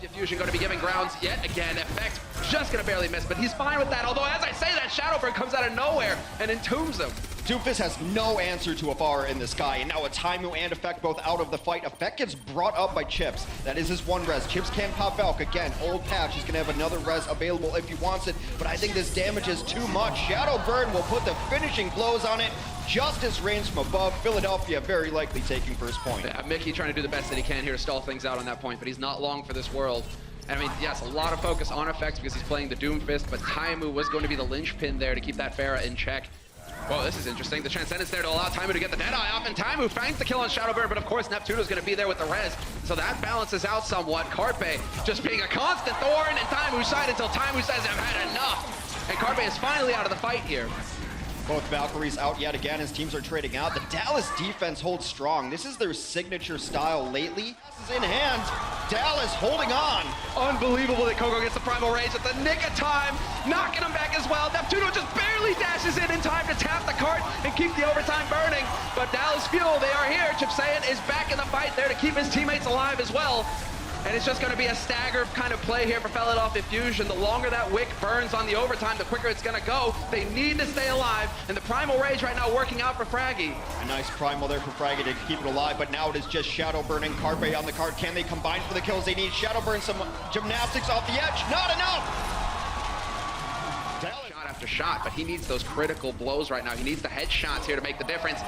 Fusion going to be giving grounds yet again. Effect just going to barely miss, but he's fine with that. Although, as I say that, ShaDowBurn comes out of nowhere and entombs him. Doomfist has no answer to a bar in the sky, and now a Taimou and Effect both out of the fight. Effect gets brought up by Chips. That is his one res. Chips can pop Valk. Again, old patch. He's going to have another res available if he wants it, but I think this damage is too much. ShaDowBurn will put the finishing blows on it. Justice reigns from above. Philadelphia very likely taking first point. Yeah, Mickey trying to do the best that he can here to stall things out on that point, but he's not long for this world. And I mean, yes, a lot of focus on Effect because he's playing the Doomfist, but Taimou was going to be the linchpin there to keep that Pharah in check. Whoa, this is interesting. The Transcendence there to allow Taimou to get the Deadeye off, and Taimou finds the kill on ShaDowBurn, but of course Neptuno's going to be there with the res, so that balances out somewhat. Carpe just being a constant thorn in Taimou's side until Taimou says, I've had enough. And Carpe is finally out of the fight here. Both Valkyries out yet again as teams are trading out. The Dallas defense holds strong. This is their signature style lately. This is in hand. Dallas holding on. Unbelievable that Coco gets the Primal Rage at the nick of time, knocking him back as well. Neptuno just barely dashes in time to tap the cart and keep the overtime burning. But Dallas Fuel, they are here. Chipsayan is back in the fight there to keep his teammates alive as well. And it's just going to be a stagger kind of play here for Philadelphia Fusion. The longer that wick burns on the overtime, the quicker it's going to go. They need to stay alive, and the Primal Rage right now working out for Fraggy. A nice Primal there for Fraggy to keep it alive, but now it is just ShaDowBurn and Carpe on the card. Can they combine for the kills they need? ShaDowBurn some gymnastics off the edge. Not enough! Shot after shot, but he needs those critical blows right now. He needs the headshots here to make the difference.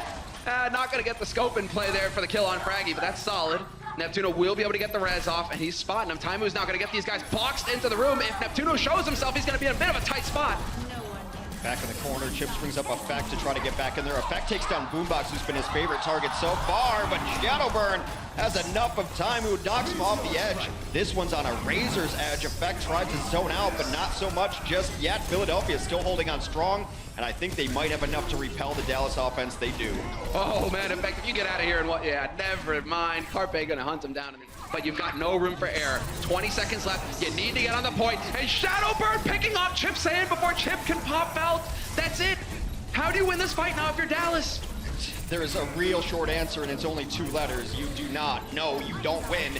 Not going to get the scope in play there for the kill on Fraggy, but that's solid. Neptuno will be able to get the res off, and he's spotting him. Taimou's now going to get these guys boxed into the room. If Neptuno shows himself, he's going to be in a bit of a tight spot. Back in the corner, Chips brings up Effect to try to get back in there. Effect takes down Boombox, who's been his favorite target so far, but ShaDowBurn has enough of Taimou, knocks him off the edge. This one's on a razor's edge. Effect tries to zone out, but not so much just yet. Philadelphia is still holding on strong, and I think they might have enough to repel the Dallas offense. They do. Oh man, Effect, if you get out of here and what, yeah, never mind. Carpe gonna hunt him down. But you've got no room for error. 20 seconds left, you need to get on the point, and ShaDowBurn picking off Chipsayan before Chip can pop out. That's it. How do you win this fight now if you're Dallas? There is a real short answer, and it's only 2 letters. You do not. No, you don't win.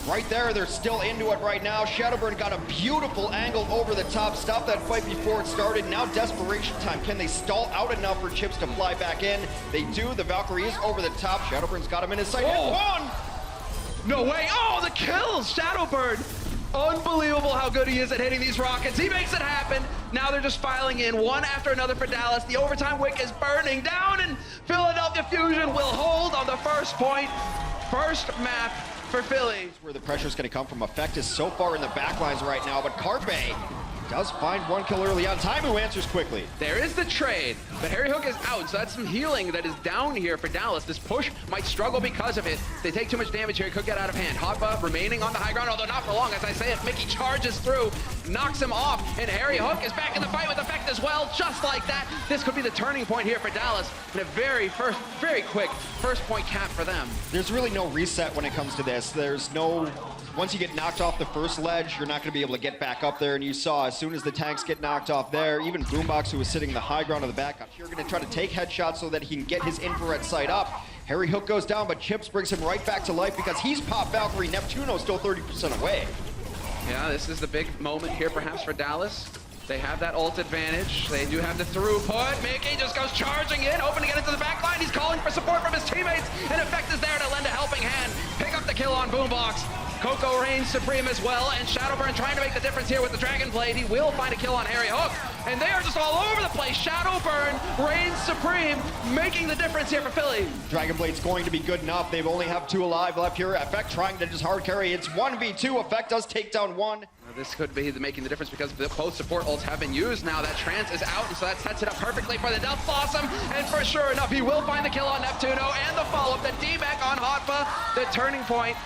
Right there, they're still into it right now. ShaDowBurn got a beautiful angle over the top. Stop that fight before it started. Now desperation time. Can they stall out enough for Chips to fly back in? They do. The Valkyrie is over the top. ShaDowBurn's got him in his sight. Oh. One! No way. Oh, the kills. ShaDowBurn. Unbelievable how good he is at hitting these rockets. He makes it happen. Now they're just filing in one after another for Dallas. The overtime wick is burning down, and Philadelphia Fusion will hold on the first point. First map for Philly. Where the pressure's going to come from. Effect is so far in the backlines right now, but Carpe does find one kill early on. Taimou answers quickly. There is the trade, but Harry Hook is out, so that's some healing that is down here for Dallas. This push might struggle because of it. If they take too much damage here, it could get out of hand. Hotba remaining on the high ground, although not for long. As I say it, Mickey charges through, knocks him off, and Harry Hook is back in the fight with Effect as well. Just like that, this could be the turning point here for Dallas, and a very quick first point cap for them. There's really no reset when it comes to this. There's no... Once you get knocked off the first ledge, you're not going to be able to get back up there, and you saw as soon as the tanks get knocked off there, even Boombox, who was sitting the high ground of the back, you're going to try to take headshots so that he can get his infrared sight up. Harry Hook goes down, but Chips brings him right back to life because he's popped Valkyrie. Neptuno's still 30% away. Yeah, this is the big moment here perhaps for Dallas. They have that ult advantage. They do have the throughput. Mickey just goes charging in, hoping to get into the back line. He's calling for support from his teammates, and Effect is there to lend a helping hand. Pick up the kill on Boombox. Coco reigns supreme as well, and ShaDowBurn trying to make the difference here with the Dragon Blade. He will find a kill on Harry Hook, and they are just all over the place. ShaDowBurn reigns supreme, making the difference here for Philly. Dragon Blade's going to be good enough. They only have 2 alive left here. Effect trying to just hard carry. It's 1v2. Effect does take down 1. This could be making the difference because both support ults have been used now. That Trance is out, and so that sets it up perfectly for the Death Blossom. And for sure enough, he will find the kill on Neptuno and the follow-up, the D-back on Hotba, the turning point.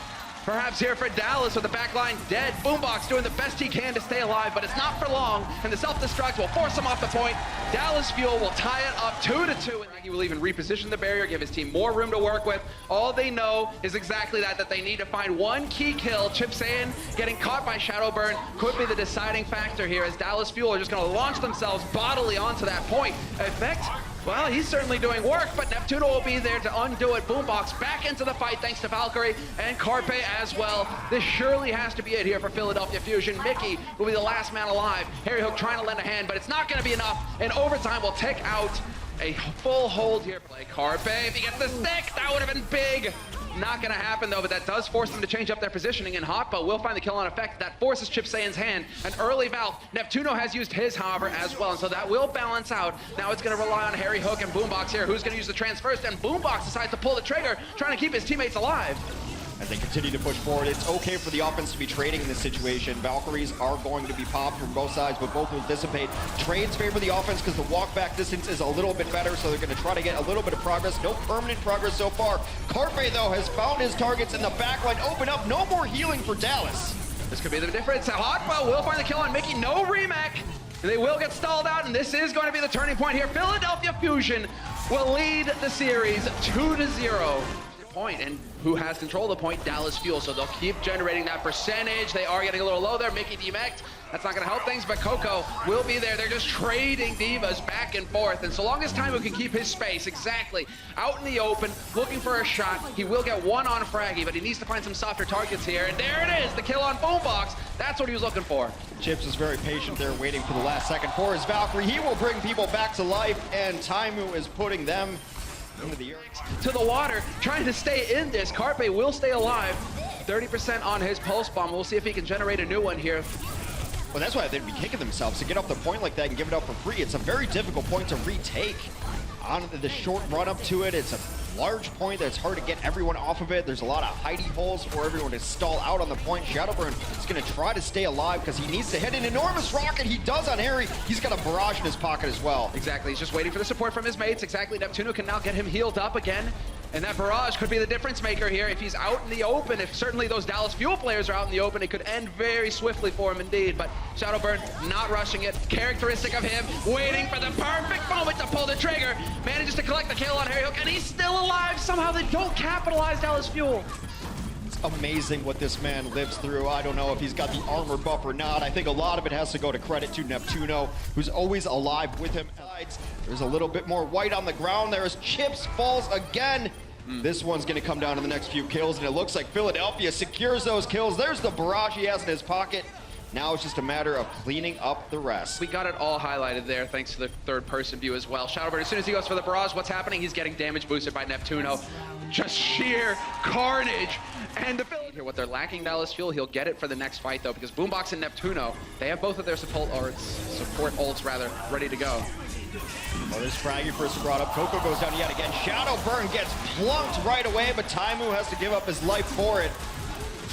Perhaps here for Dallas with the backline dead. Boombox doing the best he can to stay alive, but it's not for long, and the self-destruct will force him off the point. Dallas Fuel will tie it up 2-2, and he will even reposition the barrier, give his team more room to work with. All they know is exactly that they need to find one key kill. Chipsayan getting caught by ShaDowBurn could be the deciding factor here, as Dallas Fuel are just going to launch themselves bodily onto that point. Effect Well, he's certainly doing work, but Neptuno will be there to undo it. Boombox back into the fight thanks to Valkyrie and Carpe as well. This surely has to be it here for Philadelphia Fusion. Mickey will be the last man alive. Harry Hook trying to lend a hand, but it's not going to be enough. And overtime will take out a full hold here. Play Carpe. If he gets the stick, that would have been big. Not going to happen though, but that does force them to change up their positioning, and Hotba will find the kill on effect. That forces Chip Sayan's hand. An early Val. Neptuno has used his, however, as well, and so that will balance out. Now it's going to rely on Harry Hook and Boombox here. Who's going to use the trans first? And Boombox decides to pull the trigger, trying to keep his teammates alive. As they continue to push forward, it's okay for the offense to be trading in this situation. Valkyries are going to be popped from both sides, but both will dissipate. Trades favor the offense because the walk back distance is a little bit better, so they're going to try to get a little bit of progress. No permanent progress so far. Carpe, though, has found his targets in the backline. Open up, no more healing for Dallas. This could be the difference. Hotba will find the kill on Mickey. No remake. They will get stalled out, and this is going to be the turning point here. Philadelphia Fusion will lead the series 2-0. Point, and who has control of the point? Dallas Fuel, so they'll keep generating that percentage. They are getting a little low there. Mickey demeched. That's not going to help things, but Coco will be there. They're just trading divas back and forth, and so long as Taimou can keep his space exactly out in the open, looking for a shot, he will get one on Fraggy, but he needs to find some softer targets here, and there it is, the kill on Boombox. That's what he was looking for. Chips is very patient there, waiting for the last second for his Valkyrie. He will bring people back to life, and Taimou is putting them into the to the water, trying to stay in this. Carpe will stay alive. 30% on his pulse bomb. We'll see if he can generate a new one here. Well, that's why they'd be kicking themselves to get off the point like that and give it up for free. It's a very difficult point to retake. On the short run up to it, it's a large point that's hard to get everyone off of it. There's a lot of hidey holes for everyone to stall out on the point. ShaDowBurn is going to try to stay alive because he needs to hit an enormous rocket. He does on Harry. He's got a barrage in his pocket as well. Exactly. He's just waiting for the support from his mates. Exactly. Neptuno can now get him healed up again. And that barrage could be the difference maker here. If he's out in the open, if certainly those Dallas Fuel players are out in the open, it could end very swiftly for him indeed. But ShaDowBurn not rushing it. Characteristic of him, waiting for the perfect moment to pull the trigger. Manages to collect the kill on Harry Hook, and he's still alive. Somehow they don't capitalize Dallas Fuel. It's amazing what this man lives through. I don't know if he's got the armor buff or not. I think a lot of it has to go to credit to Neptuno, who's always alive with him. There's a little bit more white on the ground there as Chips falls again. This one's going to come down to the next few kills, and it looks like Philadelphia secures those kills. There's the barrage he has in his pocket. Now it's just a matter of cleaning up the rest. We got it all highlighted there thanks to the third-person view as well. ShaDowBurn, as soon as he goes for the barrage, what's happening? He's getting damage boosted by Neptuno. Just sheer carnage. And the what they're lacking Dallas Fuel, he'll get it for the next fight though, because Boombox and Neptuno, they have both of their support ults ready to go. Well, this Fraggy first brought up. Coco goes down yet again. ShaDowBurn gets plunked right away, but Taimou has to give up his life for it.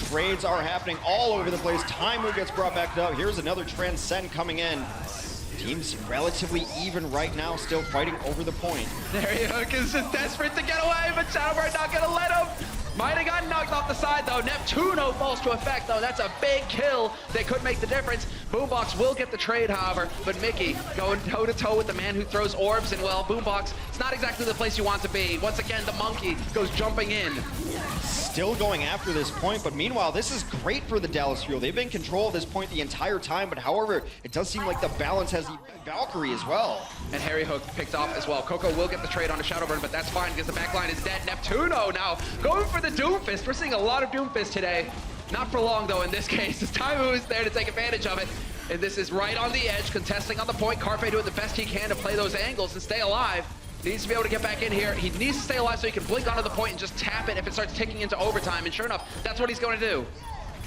Trades are happening all over the place. Taimou gets brought back up. Here's another Transcend coming in. Team's relatively even right now, still fighting over the point. Harry Hook is just desperate to get away, but ShaDowBurn not gonna let him. Might have gotten knocked off the side though. Neptuno falls to effect though. That's a big kill. They could make the difference. Boombox will get the trade, however, but Mickey going toe-to-toe with the man who throws orbs, and well, Boombox, it's not exactly the place you want to be. Once again, the monkey goes jumping in. Still going after this point, but meanwhile, this is great for the Dallas Fuel. They've been in control of this point the entire time, but however, it does seem like the balance has the Valkyrie as well. And Harry Hook picked off as well. Coco will get the trade onto ShaDowBurn, but that's fine because the backline is dead. Neptuno now going for the Doomfist. We're seeing a lot of Doomfist today. Not for long though in this case, as Taimou is there to take advantage of it. And this is right on the edge, contesting on the point. Carpe doing the best he can to play those angles and stay alive. He needs to be able to get back in here. He needs to stay alive so he can blink onto the point and just tap it if it starts ticking into overtime. And sure enough, that's what he's going to do.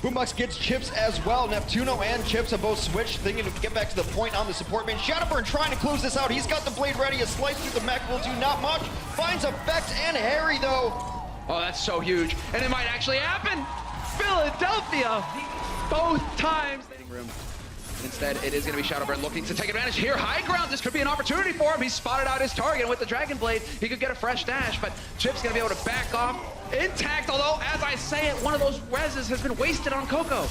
Boombox gets Chips as well. Neptuno and Chips have both switched, thinking to get back to the point on the support man. ShaDowBurn trying to close this out. He's got the blade ready. A slice through the mech will do not much. Finds effect and Harry though. Oh, that's so huge. And it might actually happen. Philadelphia, both times. Instead, it is going to be ShaDowBurn looking to take advantage here. High ground, this could be an opportunity for him. He spotted out his target, and with the Dragon Blade, he could get a fresh dash, but Chip's going to be able to back off intact, although, as I say it, one of those reses has been wasted on Coco.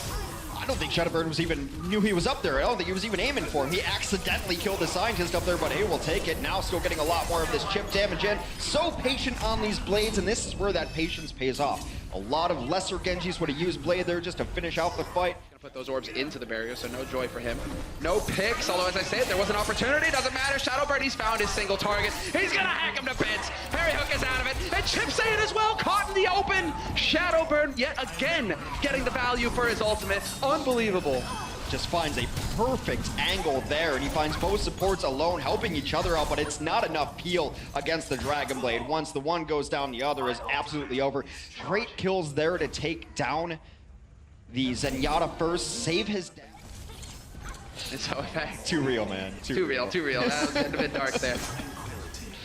I don't think ShaDowBurn knew he was up there. I don't think he was even aiming for him. He accidentally killed the scientist up there, but hey, we'll take it. Now still getting a lot more of this chip damage in. So patient on these blades, and this is where that patience pays off. A lot of lesser Genjis would have used Blade there just to finish out the fight. Gonna put those orbs into the barrier, so no joy for him. No picks, although as I said, there was an opportunity, doesn't matter. ShaDowBurn, he's found his single target. He's gonna hack him to bits. Ryujehong is out of it, and Chip's in as well, caught in the open. ShaDowBurn yet again getting the value for his ultimate. Unbelievable. Just finds a perfect angle there, and he finds both supports alone helping each other out, but it's not enough peel against the Dragon Blade. Once the one goes down, the other is absolutely over. Great kills there to take down the Zenyatta first, save his death. And so, Too real, man. Too real. That was a bit dark there.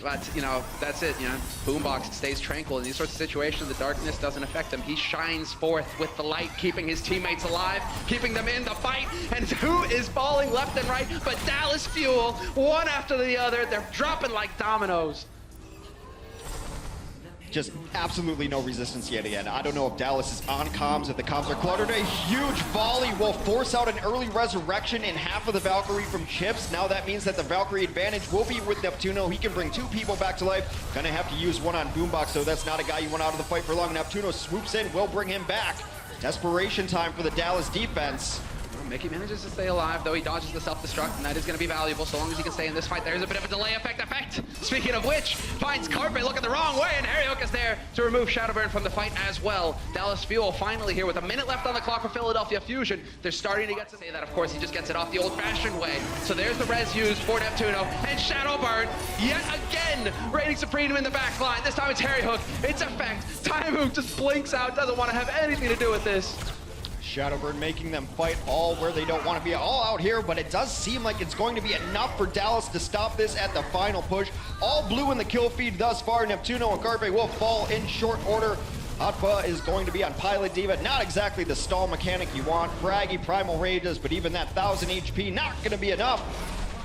But, you know, that's it, you know. Boombox stays tranquil in these sorts of situations. The darkness doesn't affect him. He shines forth with the light, keeping his teammates alive, keeping them in the fight. And who is falling left and right but Dallas Fuel, one after the other. They're dropping like dominoes. Just absolutely no resistance yet again. I don't know if Dallas is on comms, if the comms are cluttered. A huge volley will force out an early resurrection in half of the Valkyrie from Chips. Now that means that the Valkyrie advantage will be with Neptuno. He can bring two people back to life. Gonna have to use one on Boombox, so that's not a guy you want out of the fight for long. Neptuno swoops in, will bring him back. Desperation time for the Dallas defense. Mickey manages to stay alive, though he dodges the self-destruct, and that is going to be valuable so long as he can stay in this fight. There's a bit of a delay effect. Speaking of which, finds Carpe looking the wrong way, and Ryujehong is there to remove ShaDowBurn from the fight as well. Dallas Fuel finally here with a minute left on the clock for Philadelphia Fusion. They're starting to get to say that, of course, he just gets it off the old-fashioned way. So there's the res used for Neptuno, and ShaDowBurn yet again reigning supreme in the back line. This time it's Ryujehong. It's effect. Taimou just blinks out, doesn't want to have anything to do with this. ShaDowBurn making them fight all where they don't want to be, all out here, but it does seem like it's going to be enough for Dallas to stop this at the final push. All blue in the kill feed thus far. Neptuno and Carpe will fall in short order. Hotpa is going to be on Pilot Diva, not exactly the stall mechanic you want. Fraggy Primal Rages, but even that 1000 HP not going to be enough.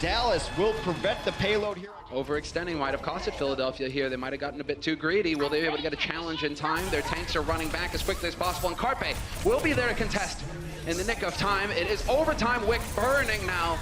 Dallas will prevent the payload here. Overextending might have costed Philadelphia here. They might have gotten a bit too greedy. Will they be able to get a challenge in time? Their tanks are running back as quickly as possible, and Carpe will be there to contest in the nick of time. It is overtime, Wick burning now.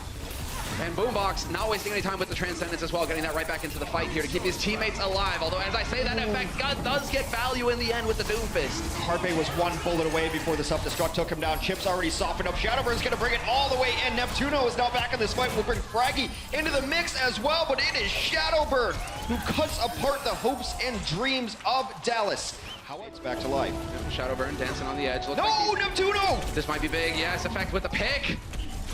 And Boombox not wasting any time with the Transcendence as well, getting that right back into the fight here to keep his teammates alive. Although, as I say, that effect does get value in the end with the Doomfist. Carpe was one bullet away before the self-destruct took him down. Chips already softened up. ShaDowBurn's going to bring it all the way in. Neptuno is now back in this fight. We'll bring Fraggy into the mix as well, but it is ShaDowBurn who cuts apart the hopes and dreams of Dallas. How it's back to life. ShaDowBurn dancing on the edge. No, Neptuno! This might be big. Yes, effect with the pick.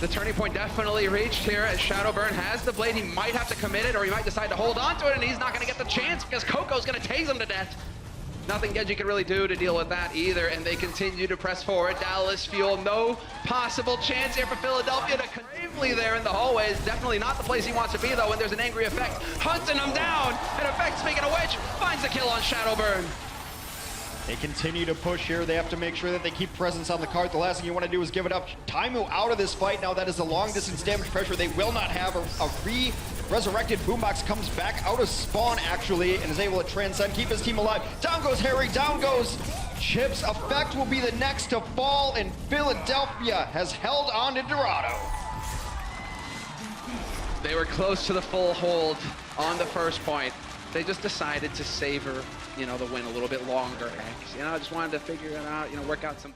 The turning point definitely reached here as ShaDowBurn has the blade. He might have to commit it, or he might decide to hold on to it, and he's not going to get the chance because Coco's going to tase him to death. Nothing Genji can really do to deal with that either, and they continue to press forward. Dallas Fuel, no possible chance here for Philadelphia to bravely there in the hallways. Definitely not the place he wants to be, though, when there's an angry effect hunting him down. And effect, speaking of which, finds the kill on ShaDowBurn. They continue to push here. They have to make sure that they keep presence on the card. The last thing you want to do is give it up. Taimou out of this fight. Now that is a long distance damage pressure. They will not have a resurrected. Boombox comes back out of spawn actually and is able to transcend, keep his team alive. Down goes Harry, down goes Chips. Effect will be the next to fall, and Philadelphia has held on to Dorado. They were close to the full hold on the first point. They just decided to savor, you know, the win a little bit longer. You know, I just wanted to figure it out, you know, work out some